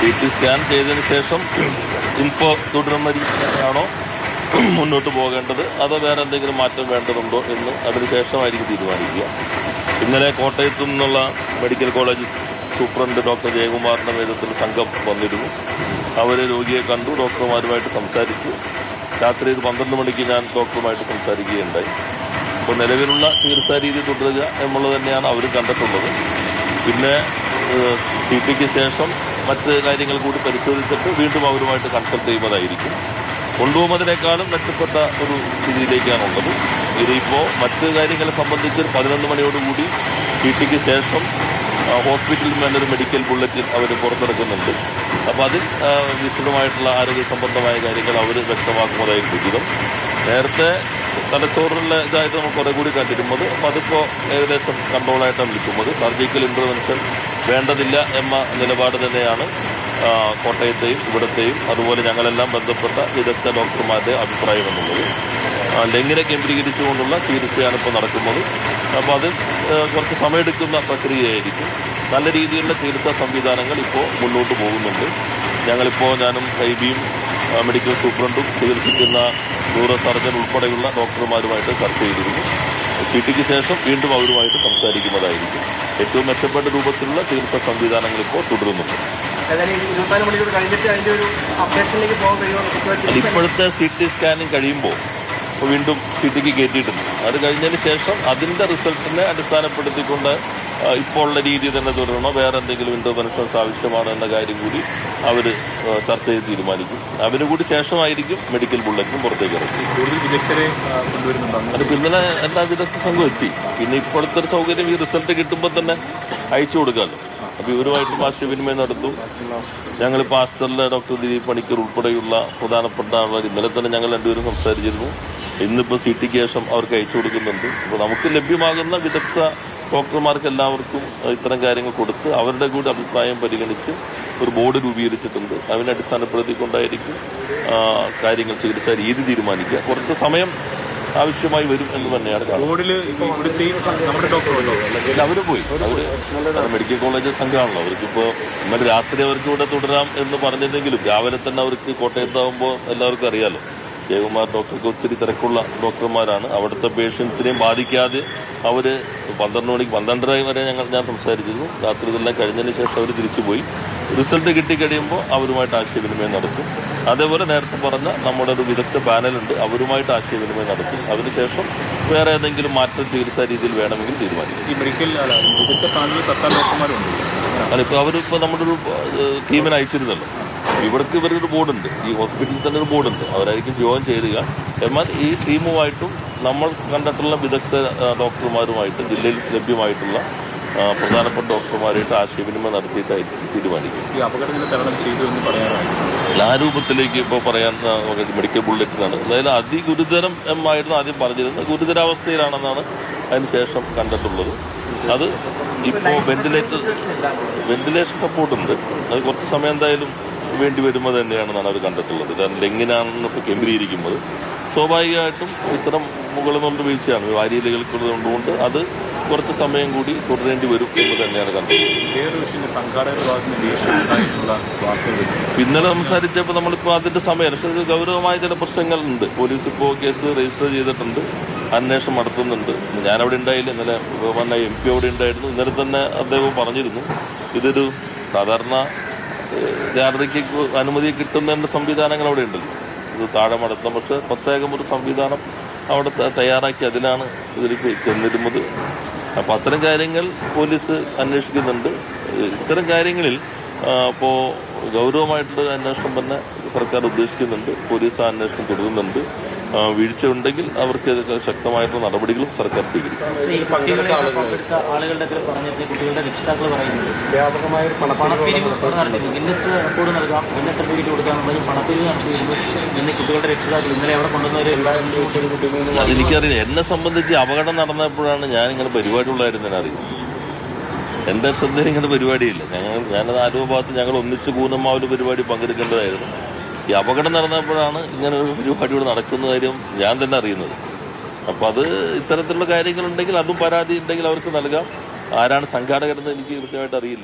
CT scan ചെയ്തതിന് ശേഷം ഇപ്പോൾ തുടരുന്ന രീതിയാണോ മുന്നോട്ട് പോകേണ്ടത്, അതോ വേറെ എന്തെങ്കിലും മാറ്റം വേണ്ടതുണ്ടോ എന്ന് അതിനുശേഷമായിരിക്കും തീരുമാനിക്കുക. ഇന്നലെ കോട്ടയത്തു നിന്നുള്ള മെഡിക്കൽ കോളേജ് സൂപ്രണ്ട് ഡോക്ടർ ജയകുമാറിൻ്റെ നേതൃത്വത്തിൽ സംഘം വന്നിരുന്നു. അവർ രോഗിയെ കണ്ടു, ഡോക്ടർമാരുമായിട്ട് സംസാരിച്ചു. രാത്രി ഒരു 12 മണിക്ക് ഞാൻ ഡോക്ടറുമായിട്ട് സംസാരിക്കുകയുണ്ടായി. അപ്പോൾ നിലവിലുള്ള ചികിത്സാ രീതി തുടരുക എന്നുള്ളത് തന്നെയാണ് അവർ കണ്ടിട്ടുള്ളത്. പിന്നെ CTക്ക് ശേഷം മറ്റ് കാര്യങ്ങൾ കൂടി പരിശോധിച്ചിട്ട് വീണ്ടും അവരുമായിട്ട് കൺസൾട്ട് ചെയ്യുന്നതായിരിക്കും. കൊണ്ടുപോകുന്നതിനേക്കാളും മെച്ചപ്പെട്ട ഒരു സ്ഥിതിയിലേക്കാണുള്ളത്. ഇതിപ്പോൾ മറ്റ് കാര്യങ്ങളെ സംബന്ധിച്ച് 11 മണിയോടുകൂടി CTക്ക് ശേഷം ഹോസ്പിറ്റലിൽ നല്ലൊരു മെഡിക്കൽ ബുള്ളറ്റിൻ അവർ പുറത്തിറക്കുന്നുണ്ട്. അപ്പോൾ അതിൽ വിശദമായിട്ടുള്ള ആരോഗ്യ സംബന്ധമായ കാര്യങ്ങൾ അവർ വ്യക്തമാക്കുന്നതായിരിക്കും ഉചിതം. നേരത്തെ തലച്ചോറിലെ ഇതായിട്ട് നമുക്ക് കുറേ കൂടി കണ്ടിരുന്നത്, അപ്പോൾ അതിപ്പോൾ ഏകദേശം കൺട്രോളായിട്ടാണ് നിൽക്കുന്നത്. സർജിക്കൽ ഇൻ്റർവെൻഷൻ വേണ്ടതില്ല എന്ന നിലപാട് തന്നെയാണ് കോട്ടയത്തെയും ഇവിടത്തെയും അതുപോലെ ഞങ്ങളെല്ലാം ബന്ധപ്പെട്ട വിദഗ്ധ ഡോക്ടർമാരുടെ അഭിപ്രായം എന്നുള്ളത്. ലംഘനെ കേന്ദ്രീകരിച്ചുകൊണ്ടുള്ള ചികിത്സയാണ് ഇപ്പോൾ നടക്കുന്നത്. അപ്പോൾ അത് കുറച്ച് സമയമെടുക്കുന്ന പ്രക്രിയയായിരിക്കും. നല്ല രീതിയിലുള്ള ചികിത്സാ സംവിധാനങ്ങൾ ഇപ്പോൾ മുന്നോട്ട് പോകുന്നുണ്ട്. ഞാനും ഐബിയും മെഡിക്കൽ സൂപ്രണ്ടും ചികിത്സിക്കുന്ന ന്യൂറോ സർജൻ ഉൾപ്പെടെയുള്ള ഡോക്ടർമാരുമായിട്ട് ചർച്ച ചെയ്തിരുന്നു. CTക്ക് ശേഷം വീണ്ടും അവരുമായിട്ട് സംസാരിക്കുന്നതായിരിക്കും. ഏറ്റവും മെച്ചപ്പെട്ട രൂപത്തിലുള്ള ചികിത്സാ സംവിധാനങ്ങൾ ഇപ്പോൾ തുടരുന്നുണ്ട്. ഇപ്പോഴത്തെ CT സ്കാനിങ് കഴിയുമ്പോൾ വീണ്ടും CTക്ക് കയറ്റിയിട്ടുണ്ട്. അത് കഴിഞ്ഞതിന് ശേഷം അതിൻ്റെ റിസൾട്ടിനെ അടിസ്ഥാനപ്പെടുത്തിക്കൊണ്ട് ഇപ്പോൾ ഉള്ള രീതി തന്നെ തുടരണോ, വേറെ എന്തെങ്കിലും ഇൻ്റർവെൻഷൻസ് ആവശ്യമാണോ എന്ന കാര്യം കൂടി അവർ ചർച്ച ചെയ്ത് തീരുമാനിക്കും. അതിനു കൂടി ശേഷമായിരിക്കും മെഡിക്കൽ ബുള്ളറ്റിനും പുറത്തേക്ക് ഇറങ്ങി. കൂടുതൽ വിദഗ്ധരെ കൊണ്ടുവരുന്നുണ്ടോ? അത് പിന്നെ എല്ലാ വിദഗ്ധ സംഘം എത്തി. പിന്നെ ഇപ്പോഴത്തെ ഒരു സൗകര്യം ഈ റിസൾട്ട് കിട്ടുമ്പോൾ തന്നെ അയച്ചു കൊടുക്കാമല്ലോ. അപ്പോൾ ഇവരുമായിട്ട് ആശയവിനിമയം നടത്തും. ഞങ്ങളിപ്പോൾ ആസ്റ്ററിലെ ഡോക്ടർ ദിലീപ് പണിക്കർ ഉൾപ്പെടെയുള്ള പ്രധാനപ്പെട്ട ആളുകൾ ഇന്നലെ തന്നെ ഞങ്ങൾ രണ്ടുപേരും സംസാരിച്ചിരുന്നു. ഇന്നിപ്പോൾ CTക്ക് ശേഷം അവർക്ക് അയച്ചു കൊടുക്കുന്നുണ്ട്. അപ്പോൾ നമുക്ക് ലഭ്യമാകുന്ന വിദഗ്ധ ഡോക്ടർമാർക്ക് എല്ലാവർക്കും ഇത്തരം കാര്യങ്ങൾ കൊടുത്ത് അവരുടെ കൂടി അഭിപ്രായം പരിഗണിച്ച് ഒരു ബോർഡ് രൂപീകരിച്ചിട്ടുണ്ട്. അതിനെ അടിസ്ഥാനപ്പെടുത്തിക്കൊണ്ടായിരിക്കും കാര്യങ്ങൾ ചികിത്സാ രീതി തീരുമാനിക്കുക. കുറച്ച് സമയം ആവശ്യമായി വരും എന്ന് തന്നെയാണ് കാണുന്നത്. അവർ പോയി, അവർ മെഡിക്കൽ കോളേജ് സംഘമാണല്ലോ. അവർക്കിപ്പോൾ ഇന്നലെ രാത്രി അവർക്ക് ഇവിടെ തുടരാം എന്ന് പറഞ്ഞിരുന്നെങ്കിലും രാവിലെ തന്നെ അവർക്ക് കോട്ടയത്താകുമ്പോൾ എല്ലാവർക്കും അറിയാമല്ലോ, ജയകുമാർ ഡോക്ടർക്ക് ഒത്തിരി തിരക്കുള്ള ഡോക്ടർമാരാണ്. അവിടുത്തെ പേഷ്യൻസിനെയും ബാധിക്കാതെ അവർ 12 മണിക്ക് 12:30 വരെ ഞാൻ സംസാരിച്ചിരുന്നു. രാത്രി ഇതെല്ലാം കഴിഞ്ഞതിന് ശേഷം അവർ തിരിച്ചുപോയി. റിസൾട്ട് കിട്ടിക്കഴിയുമ്പോൾ അവരുമായിട്ട് ആശയവിനിമയം നടത്തും. അതേപോലെ നേരത്തെ പറഞ്ഞ നമ്മുടെ ഒരു വിദഗ്ധ പാനലുണ്ട്, അവരുമായിട്ട് ആശയവിനിമയം നടത്തും. അതിനുശേഷം വേറെ ഏതെങ്കിലും മാറ്റം ചികിത്സാ രീതിയിൽ വേണമെങ്കിൽ തീരുമാനിക്കും. ഈ മെഡിക്കൽ വിദഗ്ധ പാനലിൽ സർക്കാർ ഡോക്ടർമാരുണ്ട്. അതിപ്പോൾ അവരിപ്പോൾ നമ്മുടെ ഒരു ടീമിനെ അയച്ചിരുന്നല്ലോ. ഇവിടേക്ക് ഇവരൊരു ബോർഡുണ്ട്, ഈ ഹോസ്പിറ്റലിൽ തന്നെ ഒരു ബോർഡുണ്ട്, അവരായിരിക്കും ജോയിൻ ചെയ്യുക. എന്നാൽ ഈ ടീമുമായിട്ടും നമ്മൾ കണ്ടിട്ടുള്ള വിദഗ്ധ ഡോക്ടർമാരുമായിട്ടും ജില്ലയിൽ ലഭ്യമായിട്ടുള്ള പ്രധാനപ്പെട്ട ഡോക്ടർമാരായിട്ട് ആശയവിനിമയം നടത്തിയിട്ടായിരിക്കും തീരുമാനിക്കും. ഈ അപകടങ്ങൾ തരണം ചെയ്തു എന്ന് പറയാനാണ് എല്ലാ രൂപത്തിലേക്ക് ഇപ്പോൾ പറയാൻ മെഡിക്കൽ ബുള്ളറ്റിനാണ്. അതായത് അതിഗുരുതരം എന്നായിരുന്നു ആദ്യം പറഞ്ഞിരുന്നത്, ഗുരുതരാവസ്ഥയിലാണെന്നാണ് അതിനുശേഷം കണ്ടിട്ടുള്ളത്. അത് ഇപ്പോൾ വെന്റിലേഷൻ സപ്പോർട്ടുണ്ട്. അത് കുറച്ച് സമയം എന്തായാലും വേണ്ടി വരുമ്പോൾ തന്നെയാണെന്നാണ് അവർ കണ്ടിട്ടുള്ളത്. കാരണം ലംഘനാണെന്ന് ഇപ്പോൾ കേന്ദ്രീകരിക്കുന്നത് സ്വാഭാവികമായിട്ടും ഇത്തരം മുകളിൽ നിന്നുകൊണ്ട് വീഴ്ചയാണ്, വാരിയലുകൾക്കുള്ളതുകൊണ്ട് അത് കുറച്ച് സമയം കൂടി തുടരേണ്ടി വരും എന്ന് തന്നെയാണ് കണ്ടിട്ടുള്ളത്. ഇന്നലെ സംസാരിച്ചപ്പോൾ നമ്മളിപ്പോൾ അതിൻ്റെ സമയം, പക്ഷേ ഒരു ഗൗരവമായ ചില പ്രശ്നങ്ങളുണ്ട്. പോലീസ് ഇപ്പോൾ കേസ് രജിസ്റ്റർ ചെയ്തിട്ടുണ്ട്, അന്വേഷണം നടത്തുന്നുണ്ട്. ഞാനവിടെ ഉണ്ടായില്ല, ഇന്നലെ ബഹുമാനായ MP അവിടെ ഉണ്ടായിരുന്നു. ഇന്നലെ തന്നെ അദ്ദേഹം പറഞ്ഞിരുന്നു, ഇതൊരു സാധാരണ ഗാലറിക്ക് അനുമതി കിട്ടുന്നതിൻ്റെ സംവിധാനങ്ങൾ അവിടെ ഉണ്ടല്ലോ, ഇത് താഴെ മടത്തം. പക്ഷേ പ്രത്യേകം ഒരു സംവിധാനം അവിടെ തയ്യാറാക്കി അതിലാണ് ഇതിലേക്ക് ചെന്നിരുന്നത്. അപ്പോൾ അത്തരം കാര്യങ്ങൾ പോലീസ് അന്വേഷിക്കുന്നുണ്ട്. ഇത്തരം കാര്യങ്ങളിൽ ഇപ്പോൾ ഗൗരവമായിട്ടുള്ള അന്വേഷണം തന്നെ സർക്കാർ ഉദ്ദേശിക്കുന്നുണ്ട്. പോലീസ് ആ അന്വേഷണം തുടരുന്നുണ്ട്. വീഴ്ച ഉണ്ടെങ്കിൽ അവർക്ക് ശക്തമായിട്ടുള്ള നടപടികളും സർക്കാർ സ്വീകരിക്കും. ആളുകളുടെ കുട്ടികളുടെ രക്ഷിതാക്കൾ പറയുന്നത് വ്യാപകമായ പണപ്പിരിവ് നടത്തുന്നു. ഗിന്നസ് റെക്കോർഡ് നൽകാം, ഗിന്നസ് സർട്ടിഫിക്കറ്റ് കൊടുക്കാമെന്നുണ്ടെങ്കിൽ പണപ്പിരിവ് നടത്തി വരുമ്പോൾ ഇന്ന് കുട്ടികളുടെ രക്ഷിതാക്കൾ ഇന്നലെ അവിടെ കൊണ്ടുവന്നവർ അതെനിക്കറിയില്ല. എന്നെ സംബന്ധിച്ച് അപകടം നടന്നപ്പോഴാണ് ഞാനിങ്ങനെ പരിപാടിയുള്ളതായിരുന്നു ഞാൻ അറിയുന്നത്. എൻ്റെ ശ്രദ്ധയിൽ ഇങ്ങനെ പരിപാടിയില്ല. ഞാനത് ആരോപഭാഗത്ത് ഞങ്ങൾ ഒന്നിച്ച് കൂനമാവിൽ പരിപാടി പങ്കെടുക്കേണ്ടതായിരുന്നു. ഈ അപകടം നടന്നപ്പോഴാണ് ഇങ്ങനെ ഒരു പരിപാടിയോട് നടക്കുന്ന കാര്യം ഞാൻ തന്നെ അറിയുന്നത്. അപ്പോൾ അത് ഇത്തരത്തിലുള്ള കാര്യങ്ങളുണ്ടെങ്കിൽ അതും പരാതി ഉണ്ടെങ്കിൽ അവർക്ക് നൽകാം. ആരാണ് സംഘാടകരെന്ന് എനിക്ക് കൃത്യമായിട്ട് അറിയില്ല.